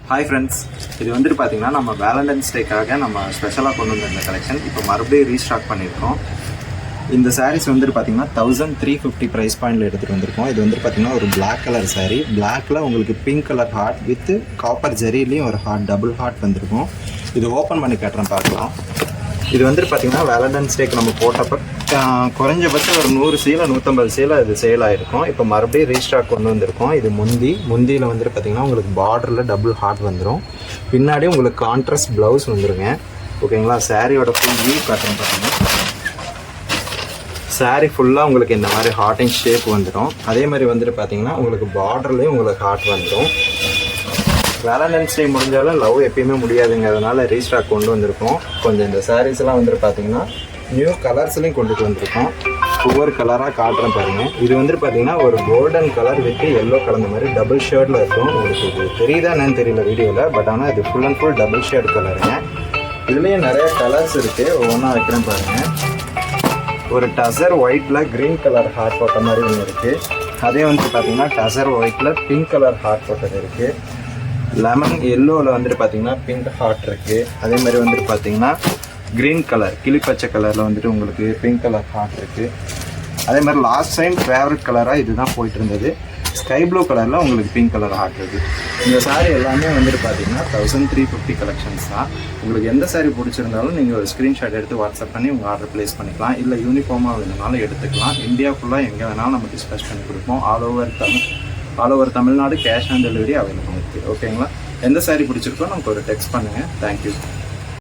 Hi friends, இது வந்துட்டு பார்த்தீங்கன்னா நம்ம வேலண்டைன்ஸ் டேக்காக நம்ம ஸ்பெஷலாக கொண்டு வந்திருந்த கலெக்ஷன் இப்போ மறுபடியும் ரீஸ்டாக் பண்ணியிருக்கோம். இந்த சாரீஸ் வந்துட்டு பார்த்தீங்கன்னா 1350 ப்ரைஸ் பாயிண்டில் எடுத்துகிட்டு வந்திருக்கோம். இது வந்துட்டு பார்த்தீங்கன்னா ஒரு பிளாக் கலர் சாரீ, பிளாக்ல உங்களுக்கு pink colour heart with copper ஜெரிலையும் ஒரு ஹார்ட், டபுள் ஹார்ட் வந்திருக்கும். இது ஓப்பன் பண்ணி காட்டுறேன், பார்க்கலாம். இது வந்துட்டு பார்த்தீங்கன்னா வேலண்டைன்ஸ் டேக்கு நம்ம போட்டப்போ குறைஞ்சபட்சம் ஒரு 100 சீலை 150 சீலை இது சேல் ஆகிருக்கும். இப்போ மறுபடியும் ரீஸ்டாக் கொண்டு வந்திருக்கோம். இது முந்தியில் வந்துட்டு பார்த்தீங்கன்னா உங்களுக்கு பார்டரில் டபுள் ஹார்ட் வந்துடும். பின்னாடி உங்களுக்கு கான்ட்ராஸ்ட் ப்ளவுஸ் வந்துடுங்க. ஓகேங்களா? சாரியோட ஃபுல் வியூ காட்டுறேன் பார்த்தீங்கன்னா, சாரீ ஃபுல்லாக உங்களுக்கு இந்த மாதிரி ஹார்ட்டிங் ஷேப் வந்துடும். அதே மாதிரி வந்துட்டு பார்த்தீங்கன்னா உங்களுக்கு பார்டர்லேயும் உங்களுக்கு ஹார்ட் வந்துடும். வேலண்டைன்ஸ் டே முடிஞ்சாலும் லவ் எப்பயுமே முடியாதுங்கிறதுனால ரீஸ்டாக் கொண்டு வந்திருக்கோம். கொஞ்சம் இந்த சாரீஸ்லாம் வந்துட்டு பார்த்தீங்கன்னா நியூ கலர்ஸ்லையும் கொண்டுட்டு வந்திருக்கோம். ஒவ்வொரு கலராக காட்டுறேன் பாருங்கள். இது வந்துட்டு பார்த்தீங்கன்னா ஒரு கோல்டன் கலர் வித் எல்லோ கலந்த மாதிரி டபுள் ஷேடில் இருக்கும். உங்களுக்கு இது தெரியுதா என்னன்னு தெரியல வீடியோவில், பட் ஆனால் இது full and full double shade கலருங்க. இதுலேயும் நிறைய கலர்ஸ் இருக்குது, ஒவ்வொன்றா வைக்கிறேன் பாருங்கள். ஒரு டசர் ஒயிட்டில் க்ரீன் கலர் ஹார்ட் போட்ட மாதிரி ஒன்று இருக்குது. அதே வந்துட்டு பார்த்தீங்கன்னா டசர் ஒயிட்டில் பிங்க் கலர் ஹார்ட் போட்டது இருக்குது. லெமன் எல்லோவில் வந்துட்டு பார்த்தீங்கன்னா பிங்க் ஹார்ட் இருக்குது. அதே மாதிரி வந்துட்டு பார்த்தீங்கன்னா க்ரீன் கலர் கிளிப்பச்சை கலரில் வந்துட்டு உங்களுக்கு பிங்க் கலர் ஹார்ட் இருக்குது. அதே மாதிரி லாஸ்ட் டைம் ஃபேவரட் கலராக இதுதான் போயிட்டு இருந்தது. ஸ்கை ப்ளூ கலரில் உங்களுக்கு பிங்க் கலர் ஹார்ட் இருக்குது. இந்த சாரீ எல்லாமே வந்துட்டு பார்த்தீங்கன்னா 1350 கலெக்ஷன்ஸ் தான். உங்களுக்கு எந்த சாரீ பிடிச்சிருந்தாலும் நீங்கள் ஒரு ஸ்க்ரீன்ஷாட் எடுத்து வாட்ஸ்அப் பண்ணி உங்கள் ஆர்டர் ப்ளேஸ் பண்ணிக்கலாம். இல்லை யூனிஃபார்மாக வேணுனாலும் எடுத்துக்கலாம். இந்தியா ஃபுல்லாக எங்கே வேணாலும் நம்ம டிஸ்பேச் பண்ணி கொடுப்போம். All over Tamil Nadu cash on delivery available இருக்குது. ஓகேங்களா? எந்த சாரீ பிடிச்சிருக்கோ நமக்கு ஒரு டெக்ஸ்ட் பண்ணுங்கள். தேங்க்யூ.